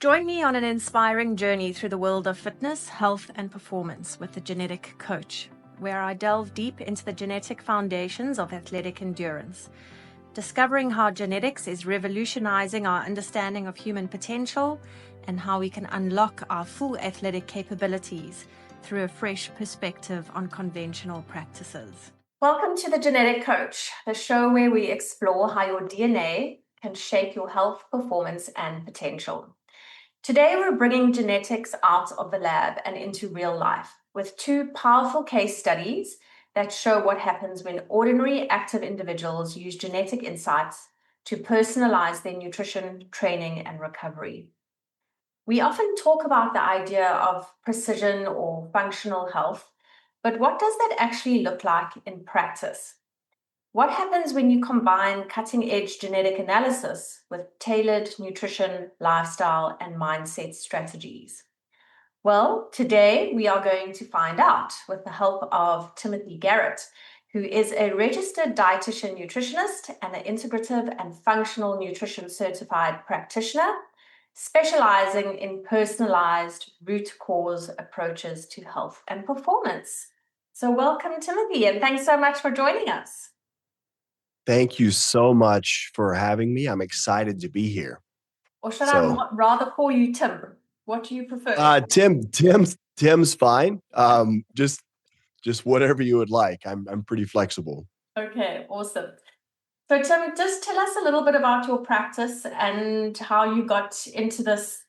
Join me on an inspiring journey through the world of fitness, health, and performance with the Genetic Coach, where I delve deep into the genetic foundations of athletic endurance, discovering how genetics is revolutionizing our understanding of human potential and how we can unlock our full athletic capabilities through a fresh perspective on conventional practices. Welcome to the Genetic Coach, the show where we explore how your DNA can shape your health, performance, and potential. Today, we're bringing genetics out of the lab and into real life with two powerful case studies that show what happens when ordinary active individuals use genetic insights to personalize their nutrition, training, and recovery. We often talk about the idea of precision or functional health, but what does that actually look like in practice? What happens when you combine cutting-edge genetic analysis with tailored nutrition, lifestyle, and mindset strategies? Well, today we are going to find out with the help of Timothy Garrett, who is a registered dietitian nutritionist and an integrative and functional nutrition certified practitioner, specializing in personalized root cause approaches to health and performance. So welcome, Timothy, and thanks so much for joining us. Thank you so much for having me. I'm excited to be here. Or should I rather call you Tim? What do you prefer? Tim's fine. Just whatever you would like. I'm pretty flexible. Okay, awesome. So Tim, just tell us a little bit about your practice and how you got into this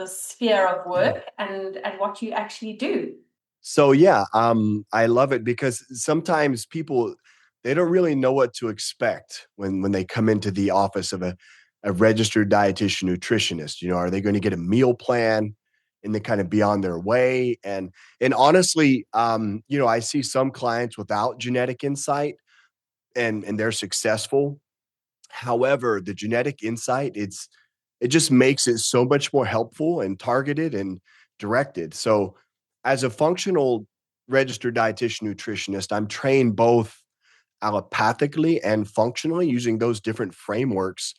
sphere of work and what you actually do. So I love it because sometimes people, they don't really know what to expect when they come into the office of a registered dietitian nutritionist. You know, are they going to get a meal plan and then kind of be on their way? And honestly, I see some clients without genetic insight and they're successful. However, the genetic insight, it just makes it so much more helpful and targeted and directed. So as a functional registered dietitian nutritionist, I'm trained both allopathically and functionally using those different frameworks.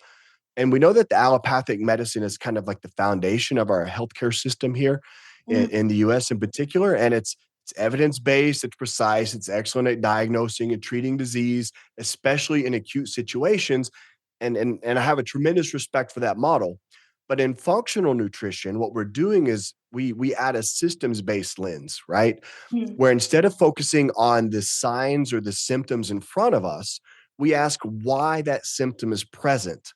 And we know that the allopathic medicine is kind of like the foundation of our healthcare system here in the US in particular. And it's evidence-based, it's precise, it's excellent at diagnosing and treating disease, especially in acute situations. And I have a tremendous respect for that model. But in functional nutrition, what we're doing is we add a systems-based lens, right? Where instead of focusing on the signs or the symptoms in front of us, we ask why that symptom is present.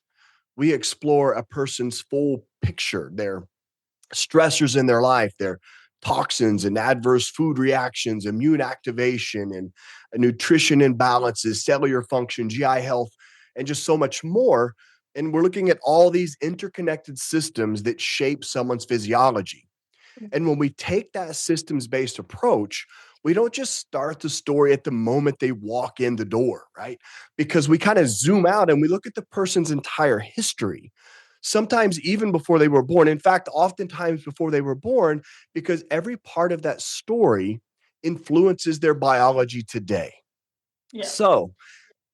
We explore a person's full picture, their stressors in their life, their toxins and adverse food reactions, immune activation and nutrition imbalances, cellular function, GI health, and just so much more. And we're looking at all these interconnected systems that shape someone's physiology. And when we take that systems-based approach, we don't just start the story at the moment they walk in the door, right? Because we kind of zoom out and we look at the person's entire history, sometimes even before they were born. In fact, oftentimes before they were born, because every part of that story influences their biology today. Yeah. So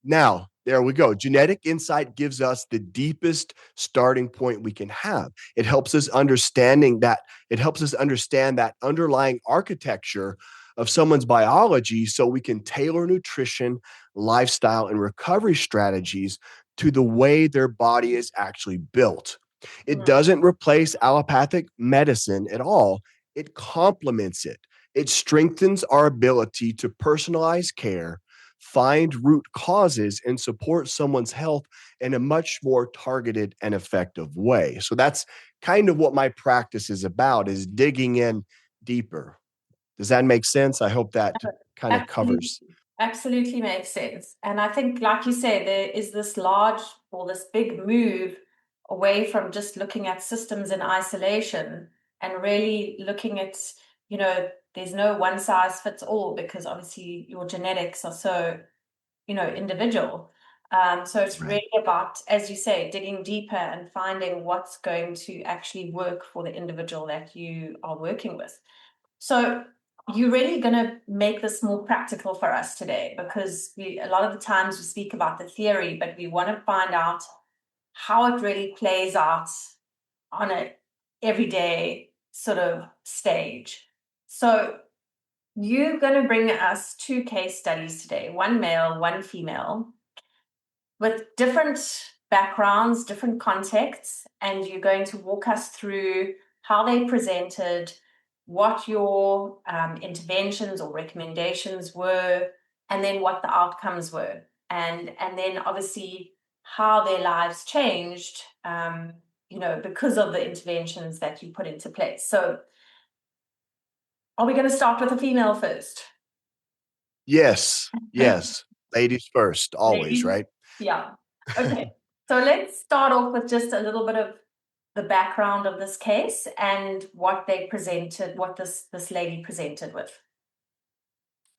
now, there we go. Genetic insight gives us the deepest starting point we can have. It helps us understand that underlying architecture of someone's biology so we can tailor nutrition, lifestyle, and recovery strategies to the way their body is actually built. It doesn't replace allopathic medicine at all. It complements it. It strengthens our ability to personalize care, find root causes, and support someone's health in a much more targeted and effective way. So that's kind of what my practice is about, is digging in deeper. Does that make sense? I hope that kind of covers. Absolutely makes sense. And I think, like you say, there is this big move away from just looking at systems in isolation and really looking at, there's no one size fits all, because obviously your genetics are so, individual. So it's really about, as you say, digging deeper and finding what's going to actually work for the individual that you are working with. So you're really going to make this more practical for us today, because a lot of the times we speak about the theory, but we want to find out how it really plays out on a everyday sort of stage. So you're going to bring us two case studies today, one male, one female, with different backgrounds, different contexts, and you're going to walk us through how they presented, what your interventions or recommendations were, and then what the outcomes were, and then obviously how their lives changed, because of the interventions that you put into place. So, are we going to start with the female first? Yes, yes. Ladies first, always, Ladies? right? Yeah. Okay. So let's start off with just a little bit of the background of this case and what they presented, what this lady presented with.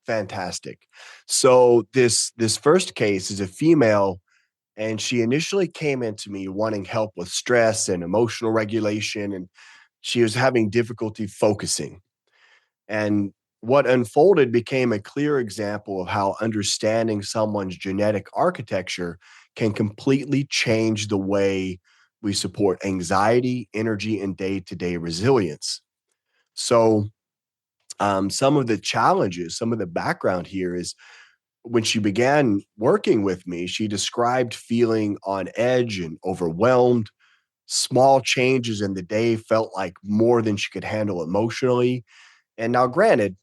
Fantastic. So this first case is a female, and she initially came into me wanting help with stress and emotional regulation, and she was having difficulty focusing. And what unfolded became a clear example of how understanding someone's genetic architecture can completely change the way we support anxiety, energy, and day-to-day resilience. So, some of the challenges, some of the background here is when she began working with me, she described feeling on edge and overwhelmed. Small changes in the day felt like more than she could handle emotionally. And now, granted,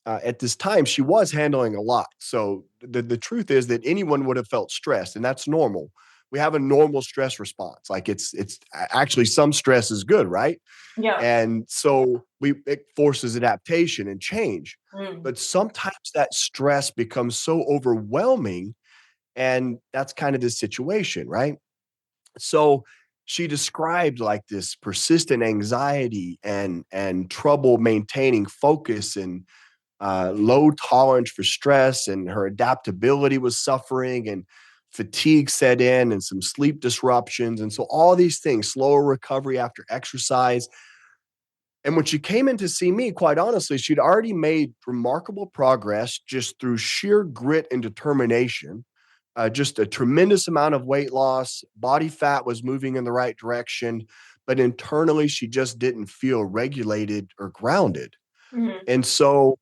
at this time, she was handling a lot. So the truth is that anyone would have felt stressed, and that's normal. We have a normal stress response. Like it's actually some stress is good, right? Yeah. And so it forces adaptation and change. Mm. But sometimes that stress becomes so overwhelming, and that's kind of the situation, right? So she described like this persistent anxiety and trouble maintaining focus and low tolerance for stress, and her adaptability was suffering, and fatigue set in, and some sleep disruptions. And so all these things, slower recovery after exercise. And when she came in to see me, quite honestly, she'd already made remarkable progress just through sheer grit and determination. Just a tremendous amount of weight loss, body fat was moving in the right direction, but internally she just didn't feel regulated or grounded. Mm. And so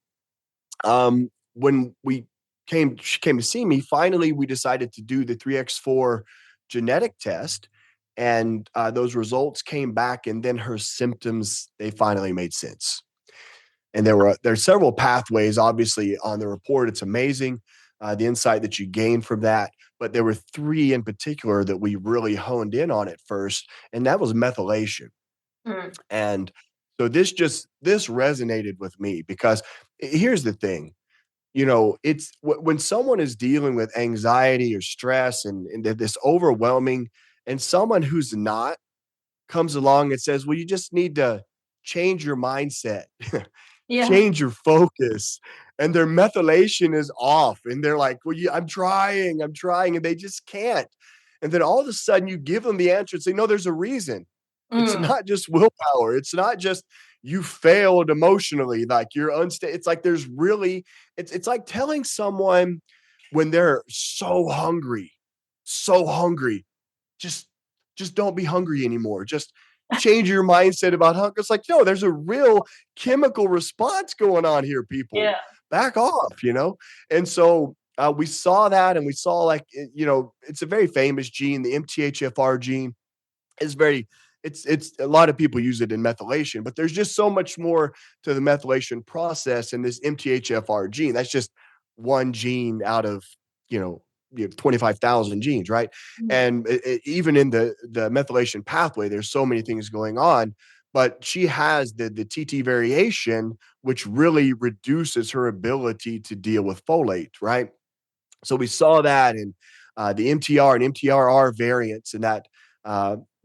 when she came to see me, finally we decided to do the 3x4 genetic test, and those results came back, and then her symptoms, they finally made sense. And there's several pathways obviously on the report. It's amazing, the insight that you gain from that, but there were three in particular that we really honed in on at first, and that was methylation. Mm. And so this resonated with me because here's the thing, it's when someone is dealing with anxiety or stress, and this overwhelming, and someone who's not comes along and says, well, you just need to change your mindset, Yeah. change your focus. And their methylation is off. And they're like, well, I'm trying. And they just can't. And then all of a sudden you give them the answer and say, no, there's a reason. It's Mm. not just willpower. It's not just you failed emotionally, like you're unstable. It's like there's really, it's like telling someone when they're so hungry, just just don't be hungry anymore. Just change your mindset about hunger. It's like, no, there's a real chemical response going on here, people. Yeah. Back off. And so we saw that, and we saw like, it's a very famous gene, the MTHFR gene is very it's a lot of people use it in methylation, but there's just so much more to the methylation process. And this MTHFR gene, that's just one gene out of, you know, 25,000 genes, right? Mm. And even in the methylation pathway, there's so many things going on. But she has the TT variation, which really reduces her ability to deal with folate, right? So we saw that in the MTR and MTRR variants, and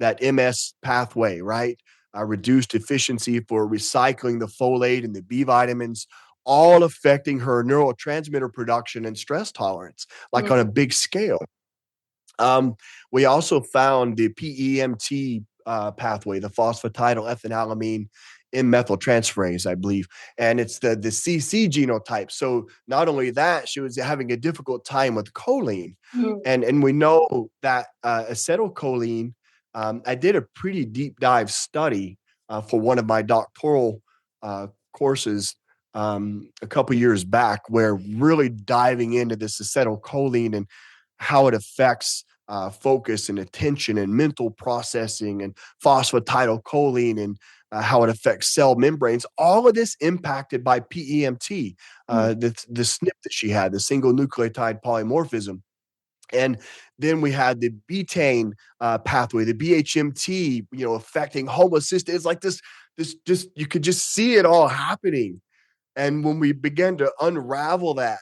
that MS pathway, right? Reduced efficiency for recycling the folate and the B vitamins, all affecting her neurotransmitter production and stress tolerance, like on a Mm. big scale. Um, we also found the PEMT pathway, the phosphatidylethylalamine in methyltransferase, I believe, and it's the CC genotype. So not only that, she was having a difficult time with choline, Mm. and we know that acetylcholine. I did a pretty deep dive study for one of my doctoral courses a couple years back, where really diving into this acetylcholine and how it affects focus and attention and mental processing, and phosphatidylcholine, and how it affects cell membranes. All of this impacted by PEMT, Mm. the SNP that she had, the single nucleotide polymorphism. And then we had the betaine pathway, the BHMT, affecting homocysteine. It's like this, just you could just see it all happening. And when we began to unravel that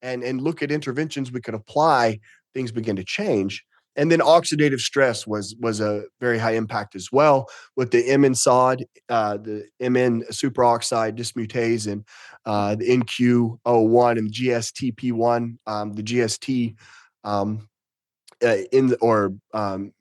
and look at interventions we could apply, things began to change. And then oxidative stress was a very high impact as well, with the MN SOD, the MN superoxide dismutase, and the NQ01 and GSTP1, the GST um,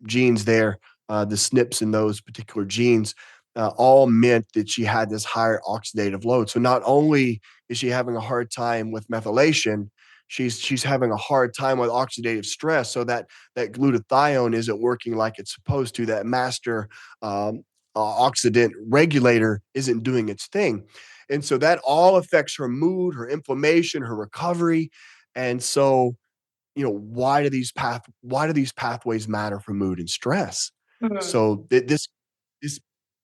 genes there, the SNPs in those particular genes, all meant that she had this higher oxidative load. So not only is she having a hard time with methylation, she's having a hard time with oxidative stress. So that glutathione isn't working like it's supposed to. That master oxidant regulator isn't doing its thing. And so that all affects her mood, her inflammation, her recovery. And so, why do these pathways matter for mood and stress? Mhm. So this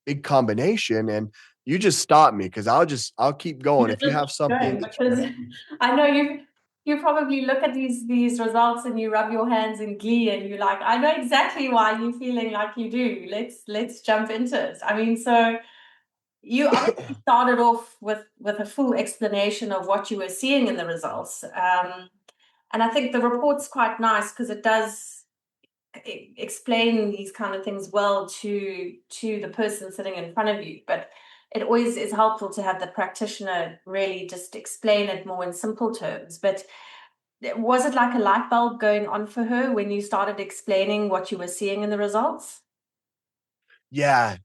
big combination. And you just stop me, because I'll keep going You're if you just have something going that you because I know you probably look at these results and you rub your hands in glee and you're like, I know exactly why you're feeling like you do. Let's jump into it. I mean, so you obviously started off with a full explanation of what you were seeing in the results. And I think the report's quite nice because it does explain these kind of things well to the person sitting in front of you. But it always is helpful to have the practitioner really just explain it more in simple terms. But was it like a light bulb going on for her when you started explaining what you were seeing in the results? Yeah.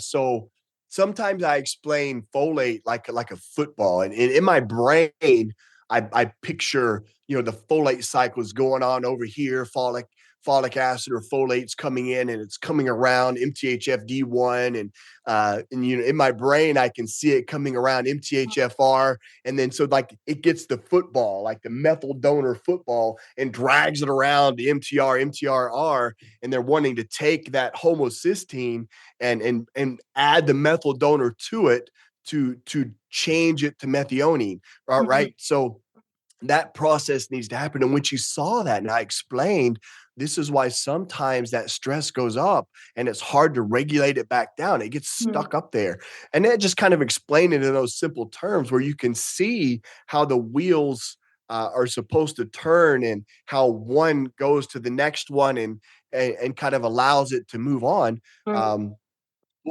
So sometimes I explain folate like a football, and in my brain, I picture, the folate cycles going on over here, folic acid or folates coming in, and it's coming around MTHFD1, and in my brain I can see it coming around MTHFR, and then so like it gets the football, like the methyl donor football, and drags it around the MTRR, and they're wanting to take that homocysteine and add the methyl donor to it to change it to methionine, Mhm. right? So that process needs to happen. And when she saw that, and I explained, this is why sometimes that stress goes up and it's hard to regulate it back down. It gets Mhm. stuck up there. And then just kind of explain it in those simple terms where you can see how the wheels are supposed to turn, and how one goes to the next one, and kind of allows it to move on. Mhm. Um,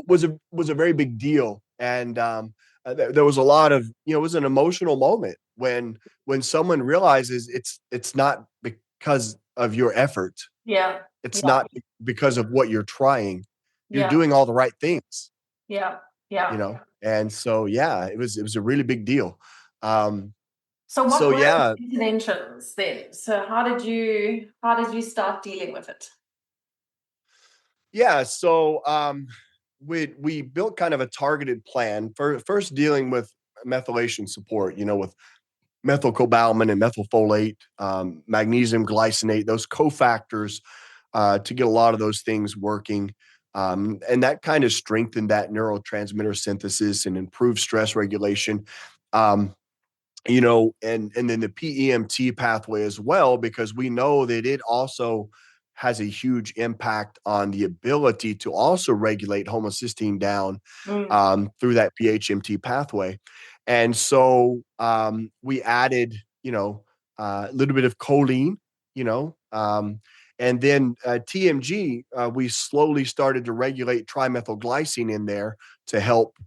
was a very big deal. And there was a lot of, it was an emotional moment when someone realizes it's not because of your effort, Yeah, it's yeah, not because of what you're trying, you're yeah, doing all the right things, yeah, yeah. and so yeah, it was a really big deal. um So what so were yeah. the interventions then? So how did you start dealing with it? Yeah, so we built kind of a targeted plan for first dealing with methylation support, with methylcobalamin and methylfolate, magnesium glycinate, those cofactors, to get a lot of those things working. And that kind of strengthened that neurotransmitter synthesis and improved stress regulation. Um, and then the PEMT pathway as well, because we know that it also has a huge impact on the ability to also regulate homocysteine down Mm. through that PHMT pathway. And so we added, a little bit of choline, and then TMG, we slowly started to regulate trimethylglycine in there to help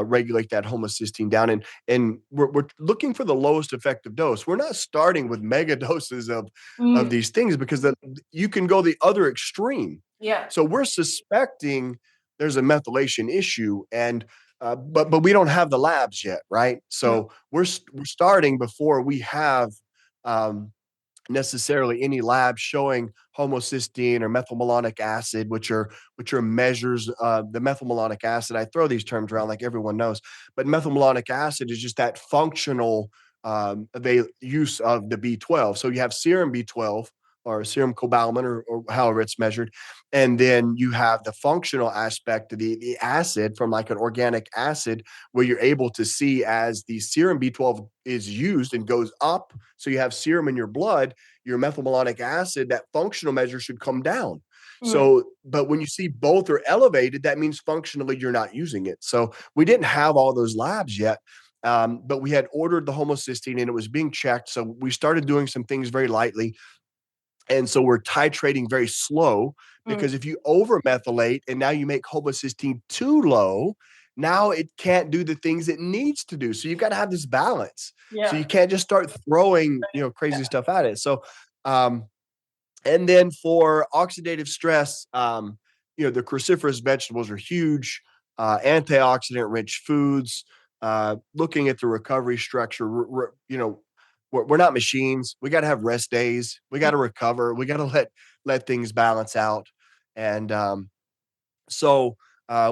regulate that homocysteine down. And we're looking for the lowest effective dose. We're not starting with mega doses of Mm. these things, because then you can go the other extreme. Yeah, So we're suspecting there's a methylation issue, and but we don't have the labs yet, right? mm. So we're starting before we have um, necessarily any lab showing homocysteine or methylmalonic acid, which are measures. The methylmalonic acid, I throw these terms around like everyone knows, but methylmalonic acid is just that functional use of the B12. So you have serum B12 or serum cobalamin, or however it's measured, and then you have the functional aspect of the acid from like an organic acid, where you're able to see as the serum B12 is used and goes up. So you have serum in your blood, your methylmalonic acid, that functional measure should come down. Mm. So, but when you see both are elevated, that means functionally you're not using it. So we didn't have all those labs yet. But we had ordered the homocysteine and it was being checked. So we started doing some things very lightly. And so we're titrating very slow, Mm. because if you over methylate and now you make homocysteine too low, now it can't do the things it needs to do. So you've got to have this balance. So Yeah. you can't just start throwing, crazy stuff at it. So, and then for oxidative stress, the cruciferous vegetables are huge, antioxidant rich foods, looking at the recovery structure, we're not machines. We got to have rest days. We got to recover. We got to let things balance out. And so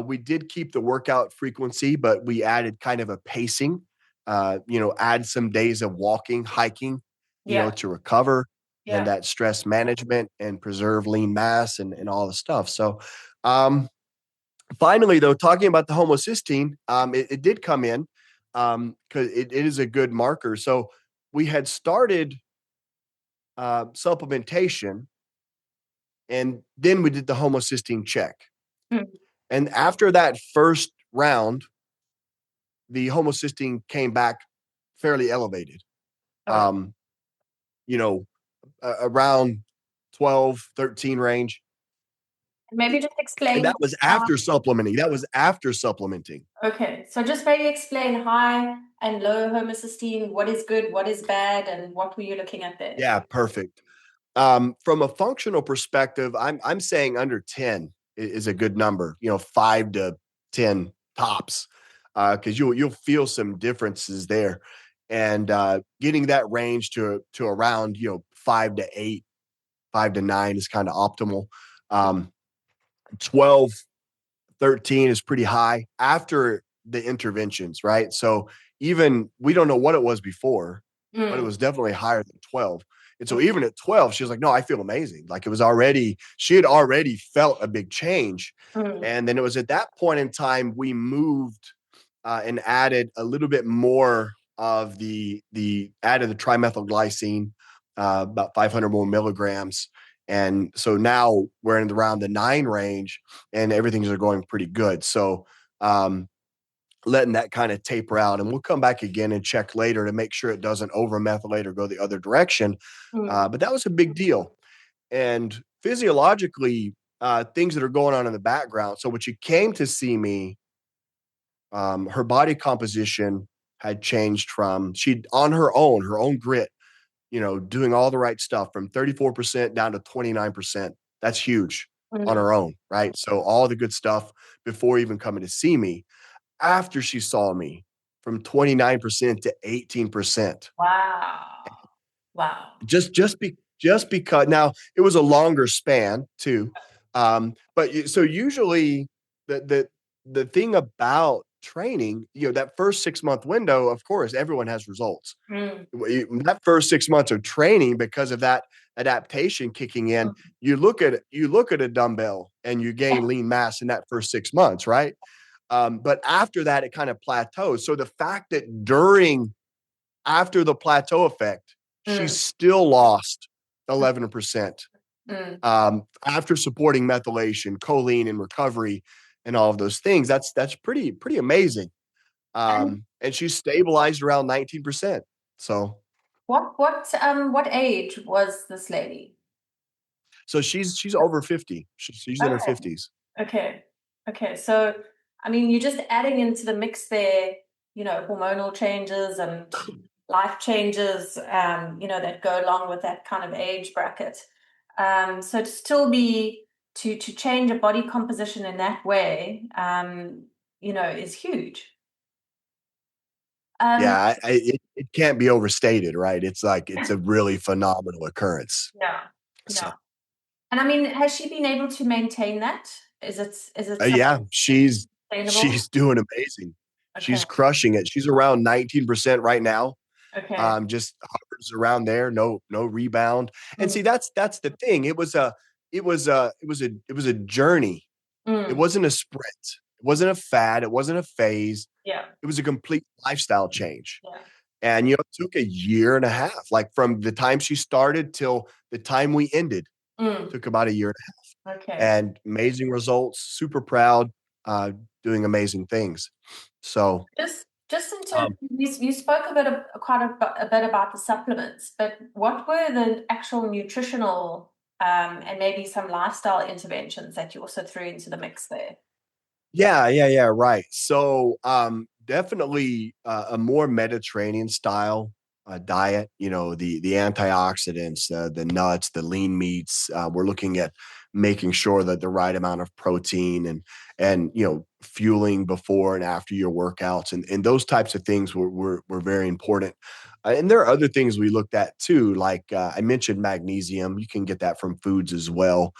we did keep the workout frequency, but we added kind of a pacing. Add some days of walking, hiking, Yeah. to recover, and Yeah. that stress management and preserve lean mass and all the stuff. So, finally, though, talking about the homocysteine, it did come in, because it is a good marker. So we had started supplementation, and then we did the homocysteine check. Mm. And after that first round, the homocysteine came back fairly elevated. Okay. Um, you know, around 12, 13 range. Maybe just And explain that was how. after supplementing. That was after supplementing. Okay, so just maybe explain high and low homocysteine, what is good, what is bad, and what were you looking at there? Yeah, perfect. From a functional perspective, I'm saying under 10 is a good number, 5 to 10 tops, because you'll feel some differences there. And getting that range to around, 5 to 8, 5 to 9 is kind of optimal. 12, 13 is pretty high after the interventions, right? So even we don't know what it was before, but it Mm. was definitely higher than 12. And so even at 12, she was like, no, I feel amazing. Like she had already felt a big change. Mm. And then it was at that point in time, we moved and added a little bit more of added the trimethylglycine, about 500 more milligrams. And so now we're in around the 9 range, and everything's going pretty good. So, letting that kind of taper out, and we'll come back again and check later to make sure it doesn't over methylate or go the other direction. Mm. But that was a big deal. And physiologically, things that are going on in the background. So when she came to see me, her body composition had changed from she on her own grit, doing all the right stuff from 34% down to 29%. That's huge on Mm. her own, right? So all the good stuff before even coming to see me. After she saw me, from 29% to 18%. Wow. Wow. Just because now it was a longer span too. So usually the thing about training, that first 6-month window, of course, everyone has results. Mm. That first 6 months of training, because of that adaptation kicking in, you look at a dumbbell and you gain lean mass in that first 6 months, right? But after that, it kind of plateaus. So the fact that after the plateau effect, she's Mm. still lost 11%, Mm. after supporting methylation, choline, and recovery, and all of those things. That's pretty amazing. And And she's stabilized around 19%. So what age was this lady? so she's over 50. She's in her Okay. 50s. Okay. Okay. So, I mean, you're just adding into the mix there, hormonal changes and life changes, that go along with that kind of age bracket. So to still be to change a body composition in that way, is huge. Um, Yeah, it can't be overstated, right? It's like it's a really phenomenal occurrence. yeah, So yeah. And I mean, has she been able to maintain that? Is it something yeah, sustainable? she's doing amazing. Okay, She's crushing it. She's around 19% right now. okay. Just hovers around there, no rebound. And Mm, see, that's the thing. It was a journey. It mm, wasn't a sprint. It wasn't a fad. It wasn't a phase. yeah, It was a complete lifestyle change. yeah. And it took a year and a half, like from the time she started till the time we ended, Mm, took about a year okay. and amazing results. Super proud, doing amazing things. So, Just in terms, um, you spoke a bit about the supplements, but what were the actual nutritional and maybe some lifestyle interventions that you also threw into the mix there? yeah, right. So, definitely a more Mediterranean style diet. The antioxidants, the nuts, the lean meats. We're looking at making sure that the right amount of protein and fueling before and after your workouts and those types of things were very important. And there are other things we looked at too, like I mentioned magnesium. You can get that from foods as well.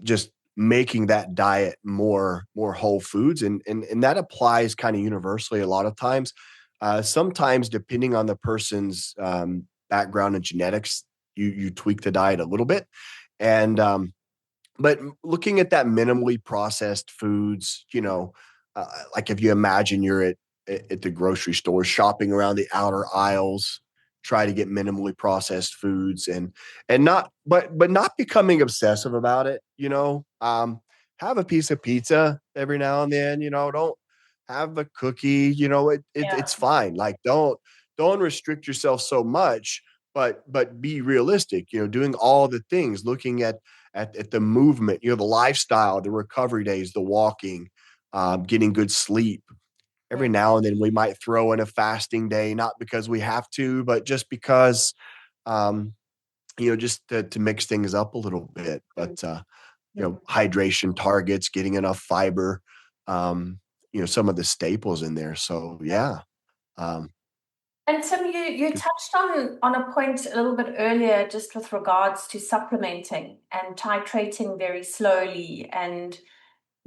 Just making that diet more whole foods and that applies kind of universally a lot of times. Sometimes depending on the person's background and genetics, you tweak the diet a little bit. And but looking at that minimally processed foods, like if you imagine you're at the grocery store shopping around the outer aisles, try to get minimally processed foods and not but not becoming obsessive about it. Have a piece of pizza every now and then. Don't have a cookie. It's Yeah, fine. Like don't restrict yourself so much, but be realistic. Doing all the things, looking at the movement, the lifestyle, the recovery days, the walking, getting good sleep. Every mm, now and then we might throw in a fasting day, not because we have to, but just because, um, just to mix things up a little bit. mm, But, mm. hydration targets, getting enough fiber, um, some of the staples in there. So, yeah. Um, And Tim, you touched on a point a little bit earlier, just with regards to supplementing and titrating very slowly and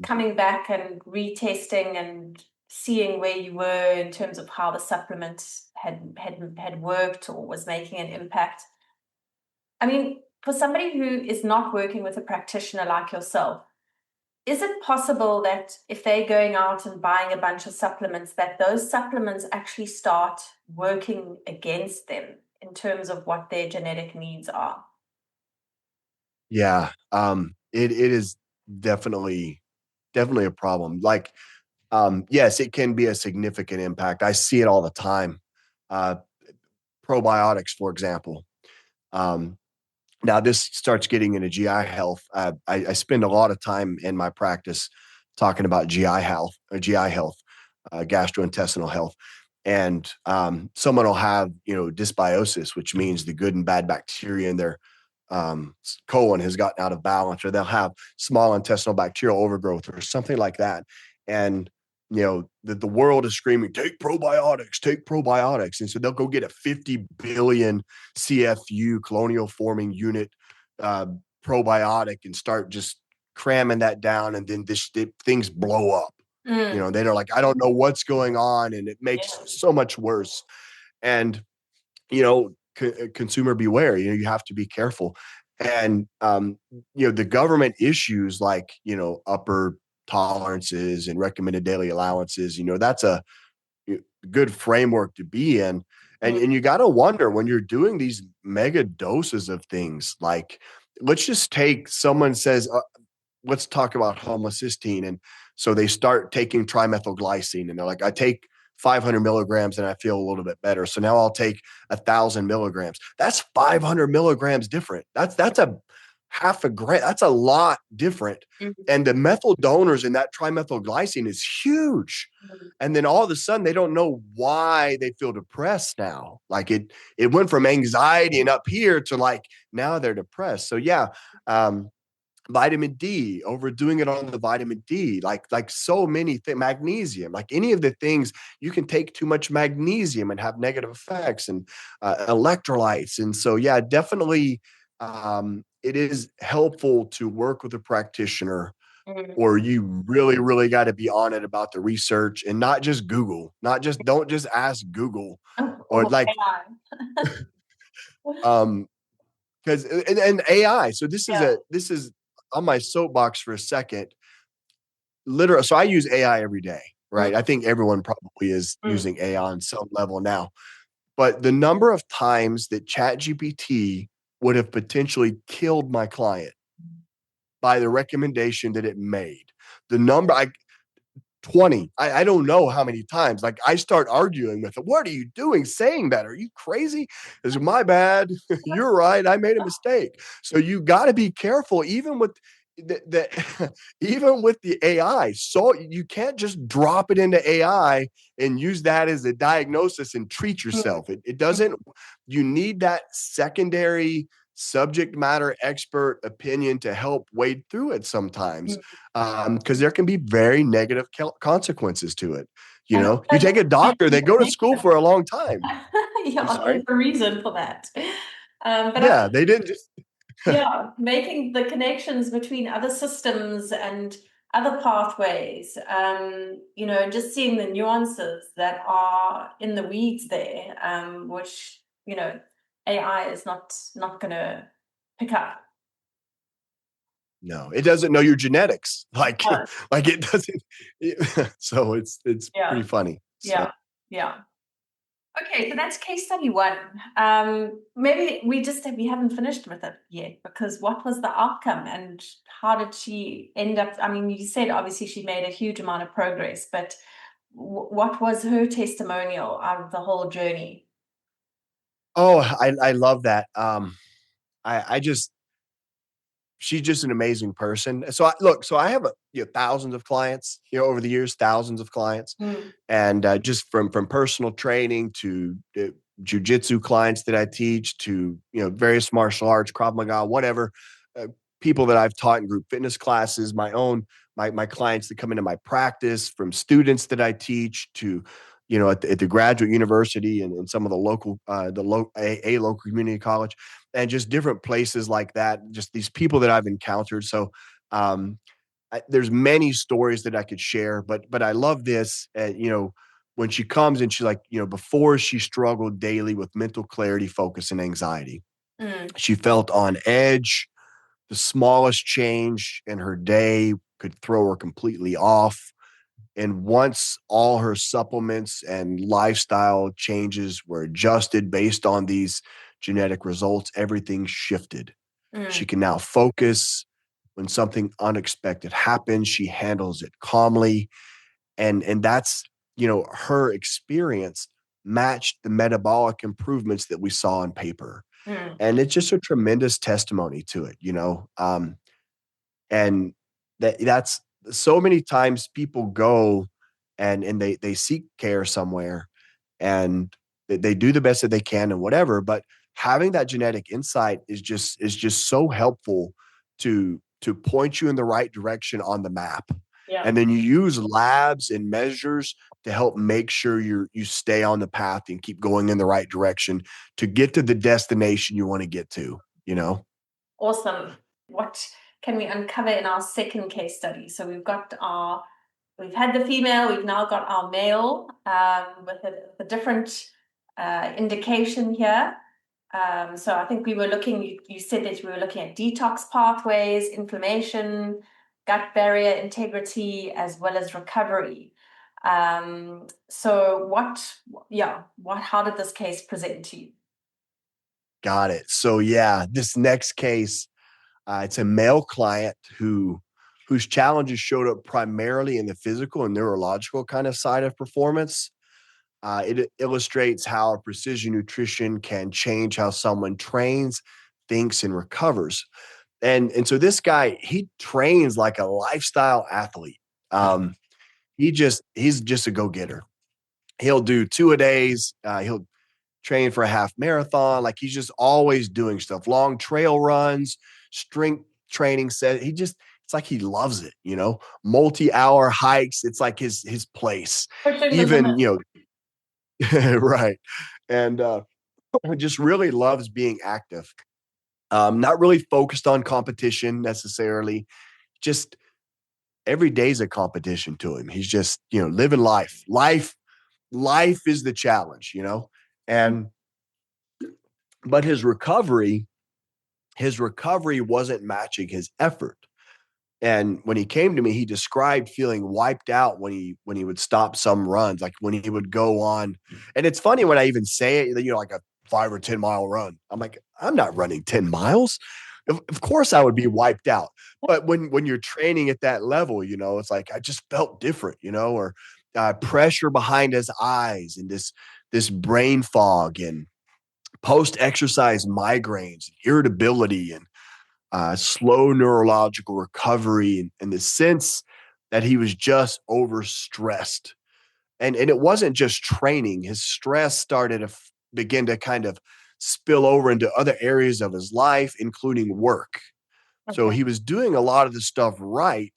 coming back and retesting and seeing where you were in terms of how the supplement had worked or was making an impact. I mean, for somebody who is not working with a practitioner like yourself, is it possible that if they're going out and buying a bunch of supplements, that those supplements actually start working against them in terms of what their genetic needs are? yeah. It is definitely a problem. Like, yes, it can be a significant impact. I see it all the time. Uh, Probiotics, for example. Um, Now, this starts getting into GI health. I spend a lot of time in my practice talking about GI health, gastrointestinal health. And someone will have, dysbiosis, which means the good and bad bacteria in their colon has gotten out of balance, or they'll have small intestinal bacterial overgrowth or something like that. And the world is screaming, take probiotics, take probiotics. And so they'll go get a 50 billion CFU, colonial forming unit uh, probiotic, and start just cramming that down. And then things blow up. Mm, They're like, I don't know what's going on. And it makes yeah. so much worse. And consumer beware. You have to be careful. And the government issues like upper tolerances and recommended daily allowances. That's a good framework to be in. and Mm, and you got to wonder when you're doing these mega doses of things, like let's just take someone says, let's talk about homocysteine. And so they start taking trimethylglycine and they're like, I take 500 milligrams and I feel a little bit better. So now I'll take 1,000 milligrams. That's 500 milligrams different. That's a half a gram. That's a lot different. mm, And the methyl donors in that trimethylglycine is huge. mm. And then all of a sudden they don't know why they feel depressed now. Like it went from anxiety and up here to like now they're depressed. So yeah, um, vitamin D, overdoing it on the vitamin D, like so many things, magnesium, like any of the things you can take too much magnesium and have negative effects, and electrolytes. And so, yeah, definitely, it is helpful to work with a practitioner, Mm. or you really, really got to be on it about the research and not just Google, not just, don't just ask Google or Or like, AI. um, because and AI. So Yeah. this is on my soapbox for a second. Literally, so I use AI every day, Mm, right? I think everyone probably is mm, using AI on some level now. But the number of times that ChatGPT would have potentially killed my client by the recommendation that it made, the number I 20. I don't know how many times. Like I start arguing with him. What are you doing saying that? Are you crazy? Is my bad. You're right. I made a mistake. So you got to be careful, even with even with the AI. So you can't just drop it into AI and use that as a diagnosis and treat mm, yourself. It doesn't, you need that secondary subject matter expert opinion to help wade through it sometimes, mm. because there can be very negative consequences to it. You And know, you also take a doctor, making they the go to school connection. for a long time. I'm Yeah, there's sorry. a reason for that. But I Yeah, they didn't just. Yeah, making the connections between other systems and other pathways, just seeing the nuances that are in the weeds there, which, AI is not gonna pick up. No, it doesn't know your genetics. Like, Oh, like it doesn't. So it's pretty yeah, funny. So yeah, yeah. Okay, so that's case study one. Maybe we haven't finished with it yet, because what was the outcome and how did she end up? I mean, you said obviously she made a huge amount of progress, but what was her testimonial out of the whole journey? oh, I love that. I just, she's just an amazing person. So so I have thousands of clients, over the years, thousands of clients, Mm, and just from personal training to jujitsu clients that I teach to various martial arts, Krav Maga, whatever. Uh, People that I've taught in group fitness classes, my clients that come into my practice, from students that I teach to at the graduate university, and some of the local a local community college, and just different places like that. Just these people that I've encountered. So um, there's many stories that I could share, but I love this. When she comes and she's like, before she struggled daily with mental clarity, focus, and anxiety. mm, She felt on edge. The smallest change in her day could throw her completely off. And once all her supplements and lifestyle changes were adjusted based on these genetic results, everything shifted. She mm, can now focus. When something unexpected happens, she handles it calmly. And that's, her experience matched the metabolic improvements that we saw on paper. mm, And it's just a tremendous testimony to it. And that's so many times people go and they seek care somewhere, and they do the best that they can and whatever, but having that genetic insight is just so helpful to point you in the right direction on the map. yeah. And then you use labs and measures to help make sure you stay on the path and keep going in the right direction to get to the destination you want to get to. Awesome. What can we uncover in our second case study? So we've had the female, we've now got our male, with a different indication here. So I think we were you said that we were looking at detox pathways, inflammation, gut barrier integrity, as well as recovery. So how did this case present to you? Got it. So yeah, this next case, it's a male client whose challenges showed up primarily in the physical and neurological kind of side of performance. It illustrates how precision nutrition can change how someone trains, thinks, and recovers. And so this guy, he trains like a lifestyle athlete. Um, he's just a go getter. He'll do two a days. He'll train for a half marathon. Like he's just always doing stuff, long trail runs, strength training set. It's like he loves it, multi-hour hikes. It's like his place, Pushing the even, limits. right. And just really loves being active. Not really focused on competition necessarily. Just every day's a competition to him. He's just, living life. Life is the challenge. And but his recovery wasn't matching his effort. And when he came to me, he described feeling wiped out when he would stop some runs, like when he would go on. And it's funny when I even say it, like a 5 or 10 mile run. I'm like, I'm not running 10 miles. Of course I would be wiped out. But when you're training at that level, it's like I just felt different, or pressure behind his eyes and this brain fog and post-exercise migraines, irritability, and slow neurological recovery, and the sense that he was just overstressed. And it wasn't just training. His stress started to begin to kind of spill over into other areas of his life, including work. So Okay. he was doing a lot of the stuff right,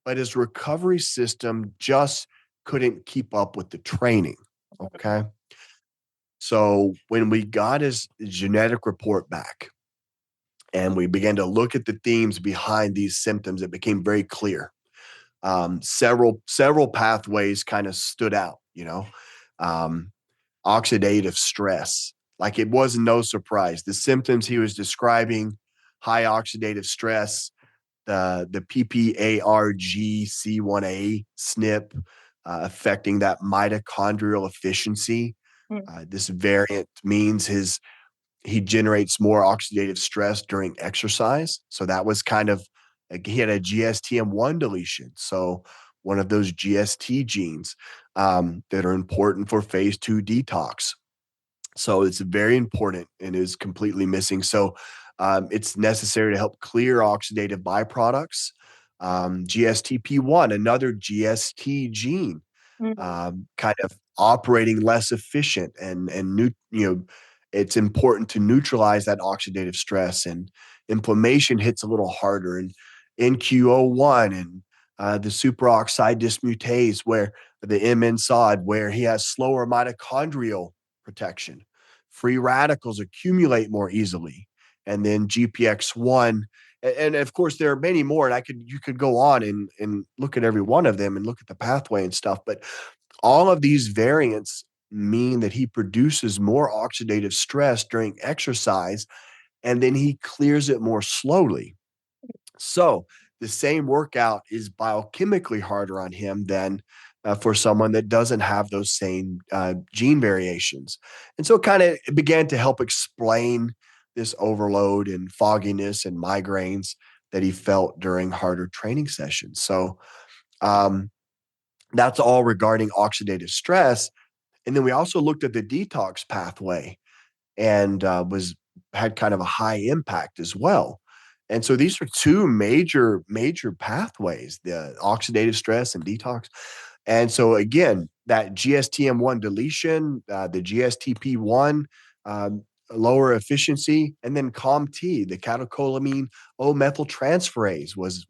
but his recovery system just couldn't keep up with the training. Okay. So when we got his genetic report back and we began to look at the themes behind these symptoms, it became very clear. Several pathways kind of stood out, um, oxidative stress. Like it was no surprise. The symptoms he was describing, high oxidative stress, the PPARG-C1A SNP affecting that mitochondrial efficiency. Mm. This variant means he generates more oxidative stress during exercise. So that was kind of like he had a GSTM1 deletion. So one of those GST genes that are important for phase 2 detox. So it's very important and is completely missing. So it's necessary to help clear oxidative byproducts. GSTP1, another GST gene, Mm. kind of operating less efficient it's important to neutralize that oxidative stress, and inflammation hits a little harder, and NQO1 and the superoxide dismutase where the MN-SOD where he has slower mitochondrial protection. Free radicals accumulate more easily. And then GPX1, and of course there are many more, and you could go on and look at every one of them and look at the pathway and stuff, but all of these variants mean that he produces more oxidative stress during exercise, and then he clears it more slowly. So the same workout is biochemically harder on him than for someone that doesn't have those same gene variations. And so it kind of began to help explain this overload and fogginess and migraines that he felt during harder training sessions. So um, that's all regarding oxidative stress. And then we also looked at the detox pathway and was had kind of a high impact as well. And so these are two major pathways: the oxidative stress and detox. And so again, that GSTM1 deletion, the GSTP1 um, lower efficiency, and then COMT, the catecholamine O methyltransferase, was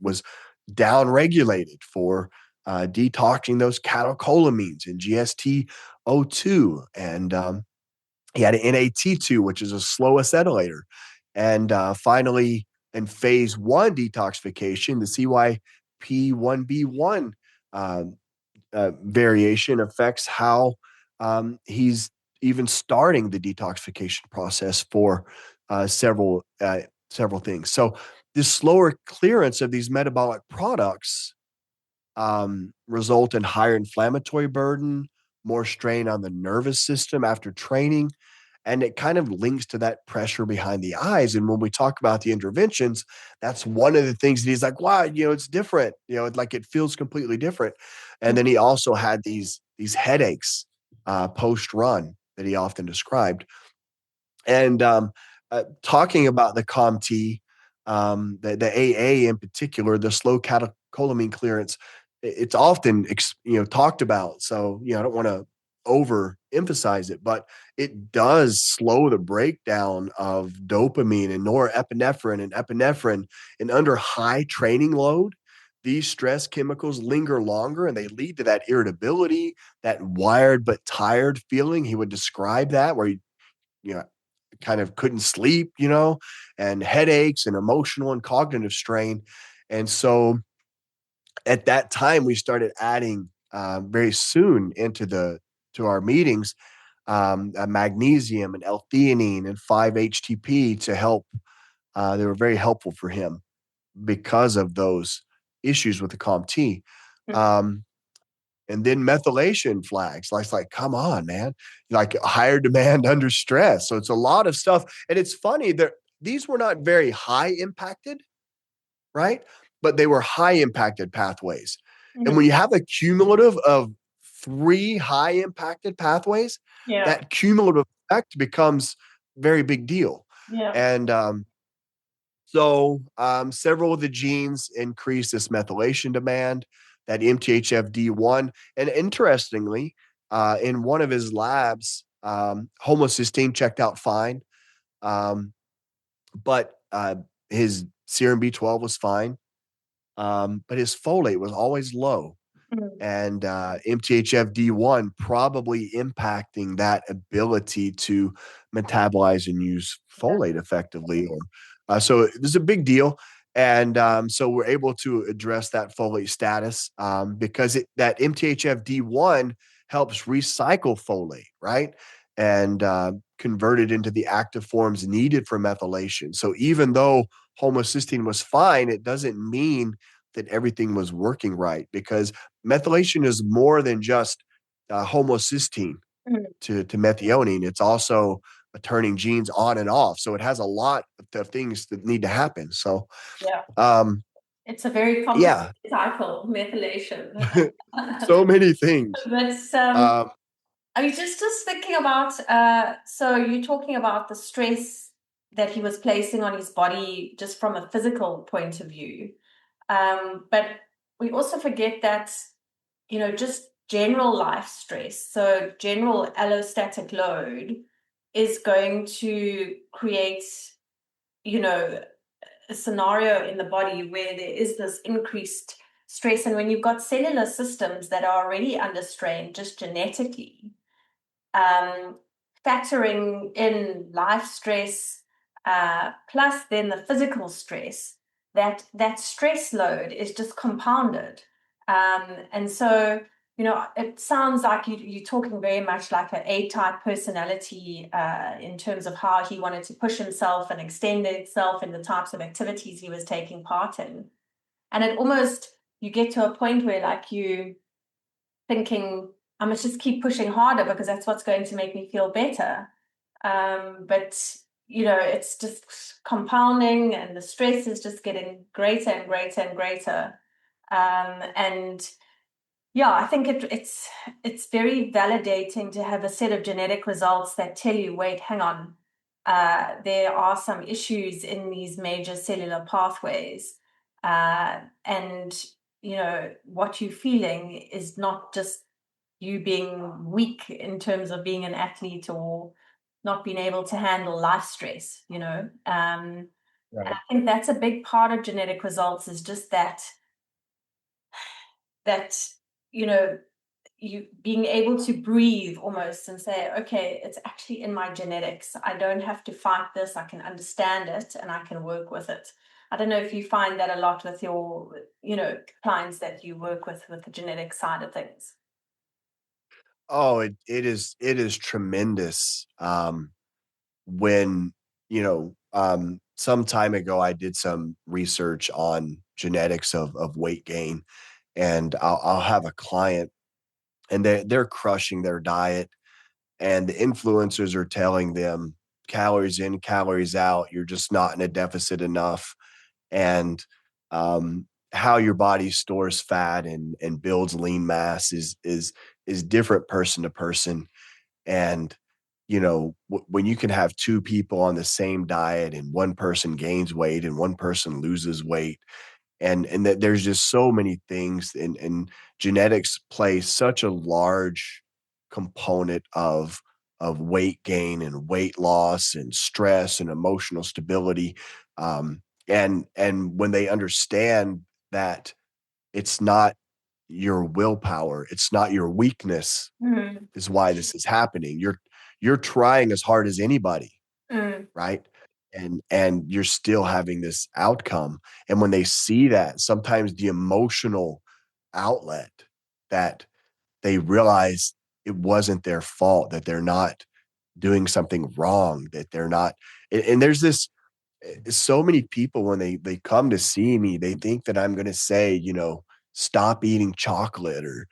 downregulated for detoxing those catecholamines and GST02, and he had an NAT2, which is a slow acetylator. And finally, in phase 1 detoxification, the CYP1B1 variation affects how he's even starting the detoxification process for several things. So this slower clearance of these metabolic products result in higher inflammatory burden, more strain on the nervous system after training. And it kind of links to that pressure behind the eyes. And when we talk about the interventions, that's one of the things that he's like, wow, it's different. Like it feels completely different. And then he also had these headaches post run that he often described. And talking about the COMT, the AA in particular, the slow catecholamine clearance, it's often talked about. So I don't want to overemphasize it, but it does slow the breakdown of dopamine and norepinephrine and epinephrine. And under high training load, these stress chemicals linger longer and they lead to that irritability, that wired but tired feeling. He would describe that where you know, kind of couldn't sleep, and headaches and emotional and cognitive strain. And so at that time, we started adding very soon to our meetings magnesium and L-theanine and 5-HTP to help. They were very helpful for him because of those issues with the COMT. Um, and then methylation flags. Like, come on, man. Like higher demand under stress. So it's a lot of stuff. And it's funny that these were not very high impacted, right? But they were high impacted pathways. And when you have a cumulative of 3 high impacted pathways, Yeah. that cumulative effect becomes very big deal. Yeah. And so several of the genes increase this methylation demand, that MTHFD1. And interestingly, in one of his labs, homocysteine checked out fine, but his serum B12 was fine, but his folate was always low. And MTHFD1 probably impacting that ability to metabolize and use Yeah. folate effectively. Or so it was a big deal. And so we're able to address that folate status because that MTHFD1 helps recycle folate, right? And convert it into the active forms needed for methylation. So even though homocysteine was fine, it doesn't mean that everything was working right, because methylation is more than just homocysteine to methionine. It's also turning genes on and off. So it has a lot of things that need to happen. So, Yeah. um, It's a very complicated yeah, cycle, methylation. so many things. But Um, I was just thinking about, so you're talking about the stress that he was placing on his body just from a physical point of view. But we also forget that, just general life stress, so general allostatic load is going to create, a scenario in the body where there is this increased stress. And when you've got cellular systems that are already under strain just genetically, um, factoring in life stress, plus then the physical stress, that stress load is just compounded. And so, it sounds like you're talking very much like an A-type personality in terms of how he wanted to push himself and extend himself in the types of activities he was taking part in. And it almost, you get to a point where like you thinking, I must just keep pushing harder because that's what's going to make me feel better. But it's just compounding, and the stress is just getting greater and greater and greater. And yeah, I think it's very validating to have a set of genetic results that tell you, wait, hang on, there are some issues in these major cellular pathways, and what you're feeling is not just you being weak in terms of being an athlete or not being able to handle life stress. And I right. think that's a big part of genetic results, is just that you know you being able to breathe almost and say, okay, it's actually in my genetics. I don't have to fight this. I can understand it and I can work with it. I don't know if you find that a lot with your, clients that you work with the genetic side of things. Oh, it is tremendous. When, some time ago, I did some research on genetics of weight gain, and I'll have a client and they're crushing their diet, and the influencers are telling them calories in, calories out, you're just not in a deficit enough. And how your body stores fat and builds lean mass is different person to person. And when you can have two people on the same diet and one person gains weight and one person loses weight, and that there's just so many things, and genetics play such a large component of weight gain and weight loss and stress and emotional stability. And when they understand that it's not your willpower, it's not your weakness Mm. is why this is happening. You're trying as hard as anybody, Mm. right? And you're still having this outcome. And when they see that, sometimes the emotional outlet, that they realize it wasn't their fault, that they're not doing something wrong, that they're not. And there's this, so many people when they come to see me, they think that I'm going to say, stop eating chocolate or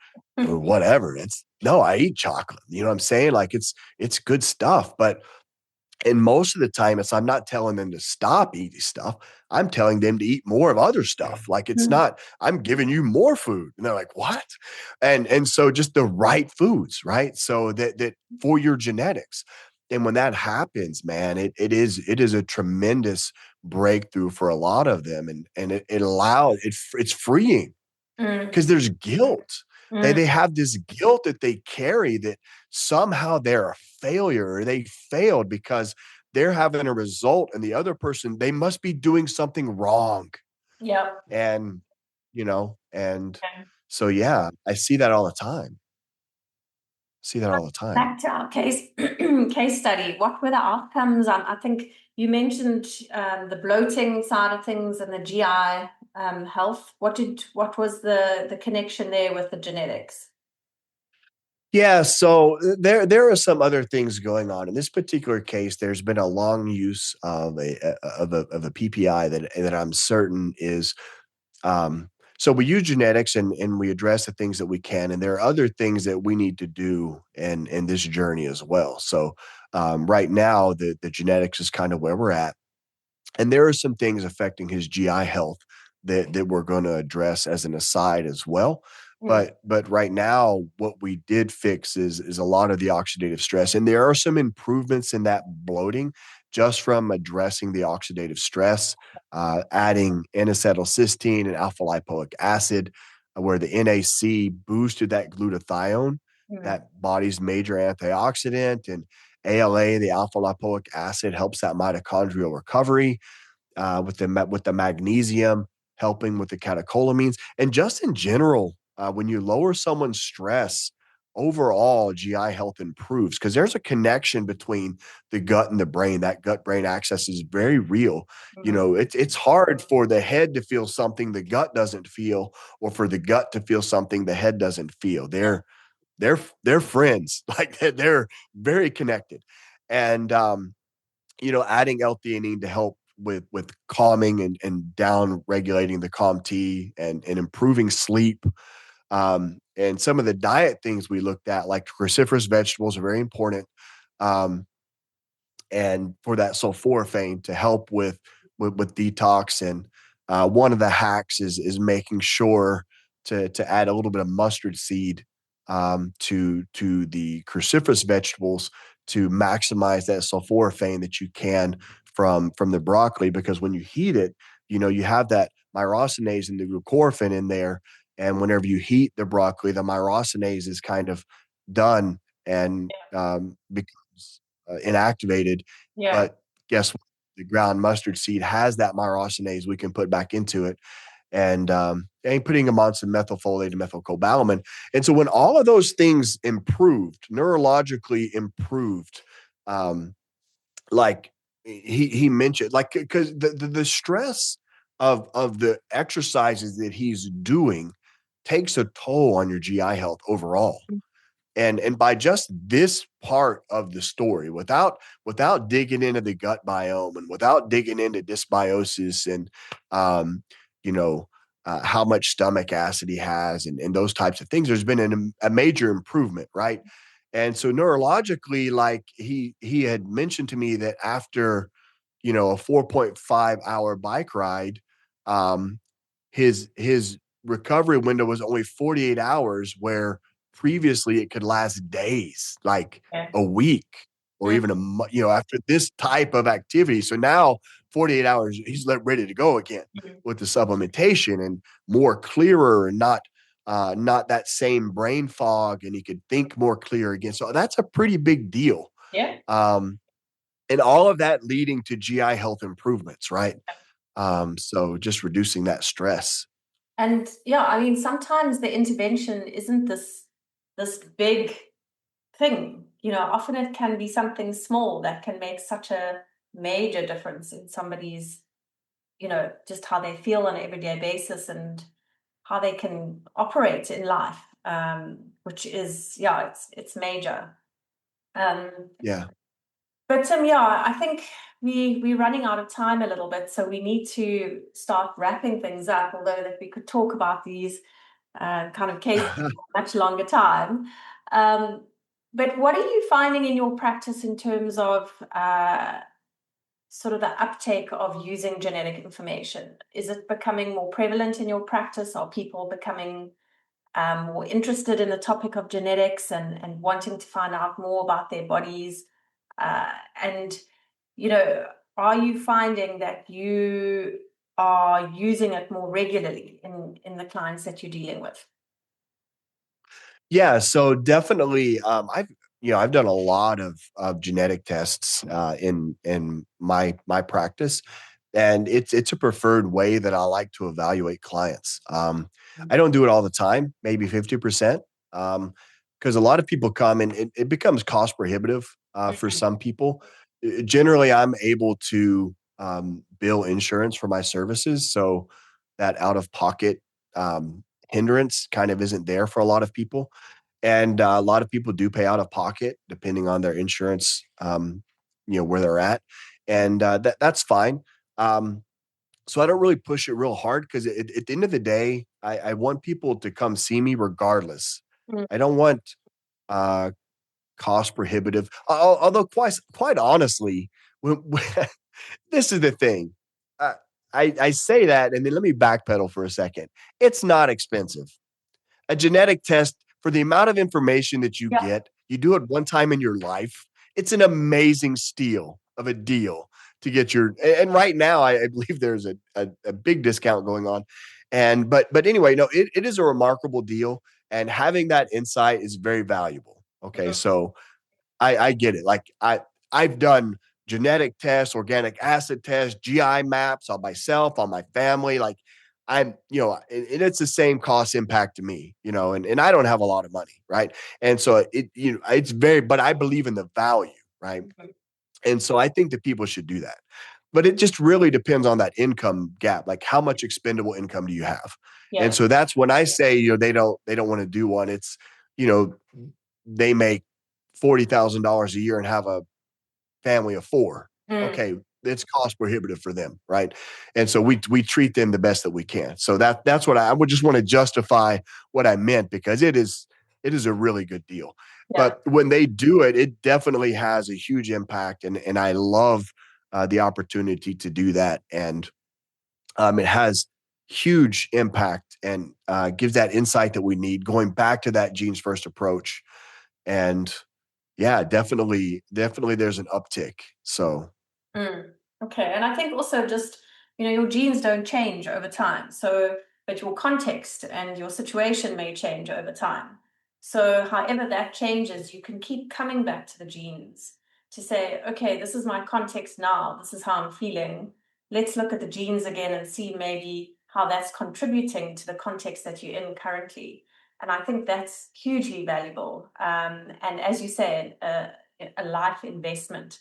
whatever. It's no, I eat chocolate. You know what I'm saying? Like it's good stuff, but and most of the time, I'm not telling them to stop eating stuff. I'm telling them to eat more of other stuff. Like it's Mm. not, I'm giving you more food. And they're like, what? And so just the right foods, right? So that for your genetics. And when that happens, man, it is a tremendous breakthrough for a lot of them. And it allows it's freeing Mm. because there's guilt. Mm. They have this guilt that they carry, that somehow they're a failure or they failed because they're having a result, and the other person, they must be doing something wrong. Yep. And and so yeah, I see that all the time. See that all the time. Back to our case case study. What were the outcomes? I think you mentioned the bloating side of things and the GI health. What was the connection there with the genetics? Yeah, so there are some other things going on. In this particular case, there's been a long use of a PPI that I'm certain is. So we use genetics, and we address the things that we can, and there are other things that we need to do in this journey as well. So right now, the genetics is kind of where we're at, and there are some things affecting his GI health that we're going to address as an aside as well. Mm. But right now, what we did fix is a lot of the oxidative stress, and there are some improvements in that bloating just from addressing the oxidative stress, adding N-acetylcysteine and alpha lipoic acid, where the NAC boosted that glutathione, Mm. that body's major antioxidant, and ALA, the alpha lipoic acid, helps that mitochondrial recovery, with the magnesium helping with the catecholamines, and just in general, when you lower someone's stress, overall GI health improves because there's a connection between the gut and the brain. That gut brain axis is very real. Mm. It's hard for the head to feel something the gut doesn't feel, or for the gut to feel something the head doesn't feel. They're friends. Like they're very connected. And adding L-theanine to help with calming and down regulating the COMT, and improving sleep. And some of the diet things we looked at, like cruciferous vegetables, are very important. Um, and for that sulforaphane to help with detox. And one of the hacks is making sure to add a little bit of mustard seed to the cruciferous vegetables to maximize that sulforaphane that you can from the broccoli, because when you heat it, you have that myrosinase and the glucoraphan in there, and whenever you heat the broccoli, the myrosinase is kind of done and becomes inactivated. Yeah. But guess what? The ground mustard seed has that myrosinase we can put back into it, and putting them on some methylfolate and methylcobalamin. And so when all of those things improved, neurologically improved, like he mentioned, like because the stress of the exercises that he's doing takes a toll on your GI health overall. And by just this part of the story, without digging into the gut biome, and without digging into dysbiosis, and um, you know how much stomach acid he has, and those types of things, there's been a major improvement, right? And so neurologically, like he had mentioned to me that after a 4.5-hour bike ride, um, his recovery window was only 48 hours, where previously it could last days, like Okay. a week, or Mm. even after this type of activity. So now 48 hours, he's ready to go again with the supplementation, and more clearer, and not not that same brain fog, and he could think more clear again. So that's a pretty big deal. Yeah. Um, and all of that leading to GI health improvements, right? So just reducing that stress. And yeah, I mean, sometimes the intervention isn't this big thing. Often it can be something small that can make such a major difference in somebody's, just how they feel on an everyday basis and how they can operate in life, which is, yeah, it's major. Um, Yeah. but yeah, I think we're running out of time a little bit, so we need to start wrapping things up. Although that we could talk about these kind of cases for a much longer time. Um, but what are you finding in your practice in terms of sort of the uptake of using genetic information? Is it becoming more prevalent in your practice? Are people becoming more interested in the topic of genetics and wanting to find out more about their bodies? And, you know, are you finding that you are using it more regularly in the clients that you're dealing with? Yeah, so definitely, I've done a lot of genetic tests in my practice, and it's a preferred way that I like to evaluate clients. I don't do it all the time, maybe 50%, because a lot of people come and it becomes cost prohibitive for some people. Generally, I'm able to bill insurance for my services, so that out of pocket hindrance kind of isn't there for a lot of people. And a lot of people do pay out of pocket depending on their insurance, where they're at. And that's fine. So I don't really push it real hard because at the end of the day, I want people to come see me regardless. Mm. I don't want uh, cost prohibitive. Although quite honestly, when this is the thing. Uh, I say that, and then let me backpedal for a second. It's not expensive. A genetic test, for the amount of information that you Yeah. get, you do it one time in your life. It's an amazing steal of a deal to get your. And right now, I believe there's a big discount going on. And but anyway, no, it is a remarkable deal, and having that insight is very valuable. Okay, so I get it. Like I've done genetic tests, organic acid tests, GI maps on myself, on my family. Like and it's the same cost impact to me, and I don't have a lot of money, right? And so it's very, but I believe in the value, right? And so I think that people should do that. But it just really depends on that income gap. Like how much expendable income do you have? And Yeah. so that's when I say, they don't want to do one. It's, you know, they make $40,000 a year and have a family of four. Mm. Okay, it's cost prohibitive for them, right? And so we treat them the best that we can. So that's what I would just want to justify what I meant, because it is a really good deal. Yeah. But when they do it, it definitely has a huge impact, and I love the opportunity to do that, and it has huge impact and gives that insight that we need. Going back to that genes first approach, and yeah, definitely there's an uptick. So Mm. Okay. And I think also just, your genes don't change over time. So, but your context and your situation may change over time. So, however that changes, you can keep coming back to the genes to say, okay, this is my context now. This is how I'm feeling. Let's look at the genes again and see maybe how that's contributing to the context that you're in currently. And I think that's hugely valuable. And as you said, a life investment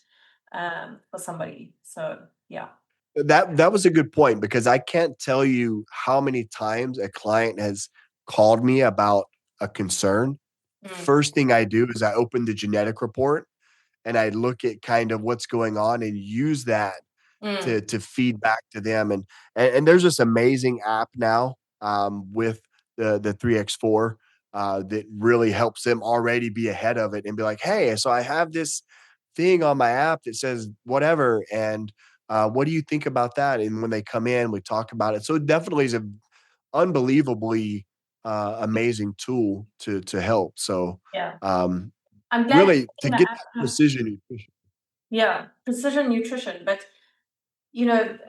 for somebody. So yeah. that was a good point, because I can't tell you how many times a client has called me about a concern. Mm. First thing I do is I open the genetic report and I look at kind of what's going on and use that Mm. to feed back to them. And there's this amazing app now, with the 3x4, that really helps them already be ahead of it and be like, hey, so I have this thing on my app that says whatever, and what do you think about that? And when they come in, we talk about it. So it definitely is a unbelievably amazing tool to help. So Yeah. um, I'm glad really you're to taking the get app. that precision nutrition. Yeah, precision nutrition. But you know,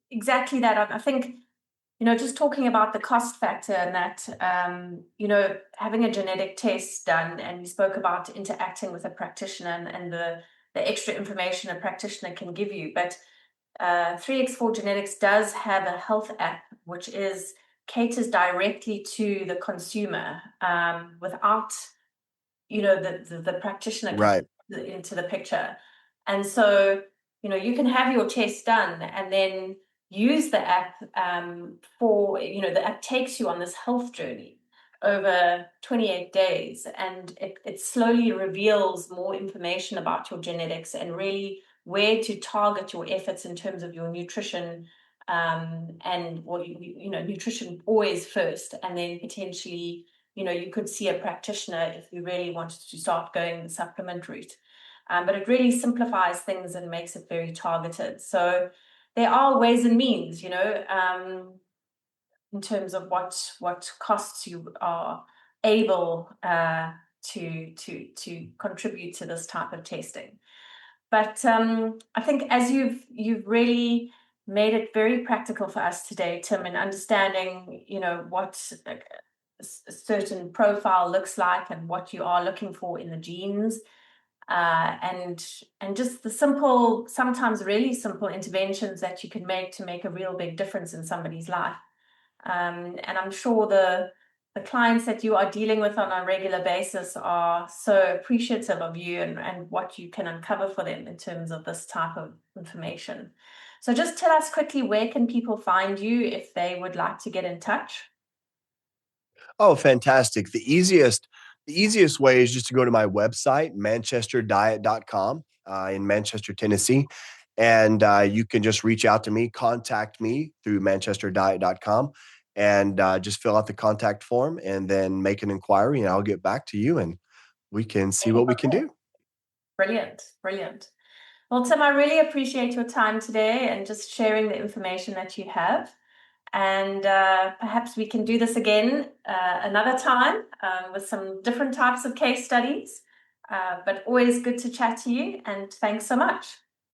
exactly that. I think just talking about the cost factor and that, having a genetic test done, and you spoke about interacting with a practitioner and the extra information a practitioner can give you. But 3x4 Genetics does have a health app, which caters directly to the consumer, without, the practitioner Right. coming into the picture. And so, you can have your test done and then use the app for, the app takes you on this health journey over 28 days, and it slowly reveals more information about your genetics and really where to target your efforts in terms of your nutrition, and nutrition always first, and then potentially, you could see a practitioner if you really wanted to start going the supplement route. But it really simplifies things and makes it very targeted. So there are ways and means, in terms of what costs you are able to contribute to this type of testing. But I think as you've really made it very practical for us today, Tim, in understanding, what a certain profile looks like and what you are looking for in the genes, and just the simple, sometimes really simple interventions that you can make to make a real big difference in somebody's life. And I'm sure the clients that you are dealing with on a regular basis are so appreciative of you and what you can uncover for them in terms of this type of information. So just tell us quickly, where can people find you if they would like to get in touch? Oh, fantastic. The easiest way is just to go to my website, manchesterdiet.com, in Manchester, Tennessee. And you can just reach out to me, contact me through manchesterdiet.com, and just fill out the contact form and then make an inquiry, and I'll get back to you and we can see what we can do. Brilliant, brilliant. Well, Tim, I really appreciate your time today and just sharing the information that you have. And perhaps we can do this again another time, with some different types of case studies. But always good to chat to you, and thanks so much.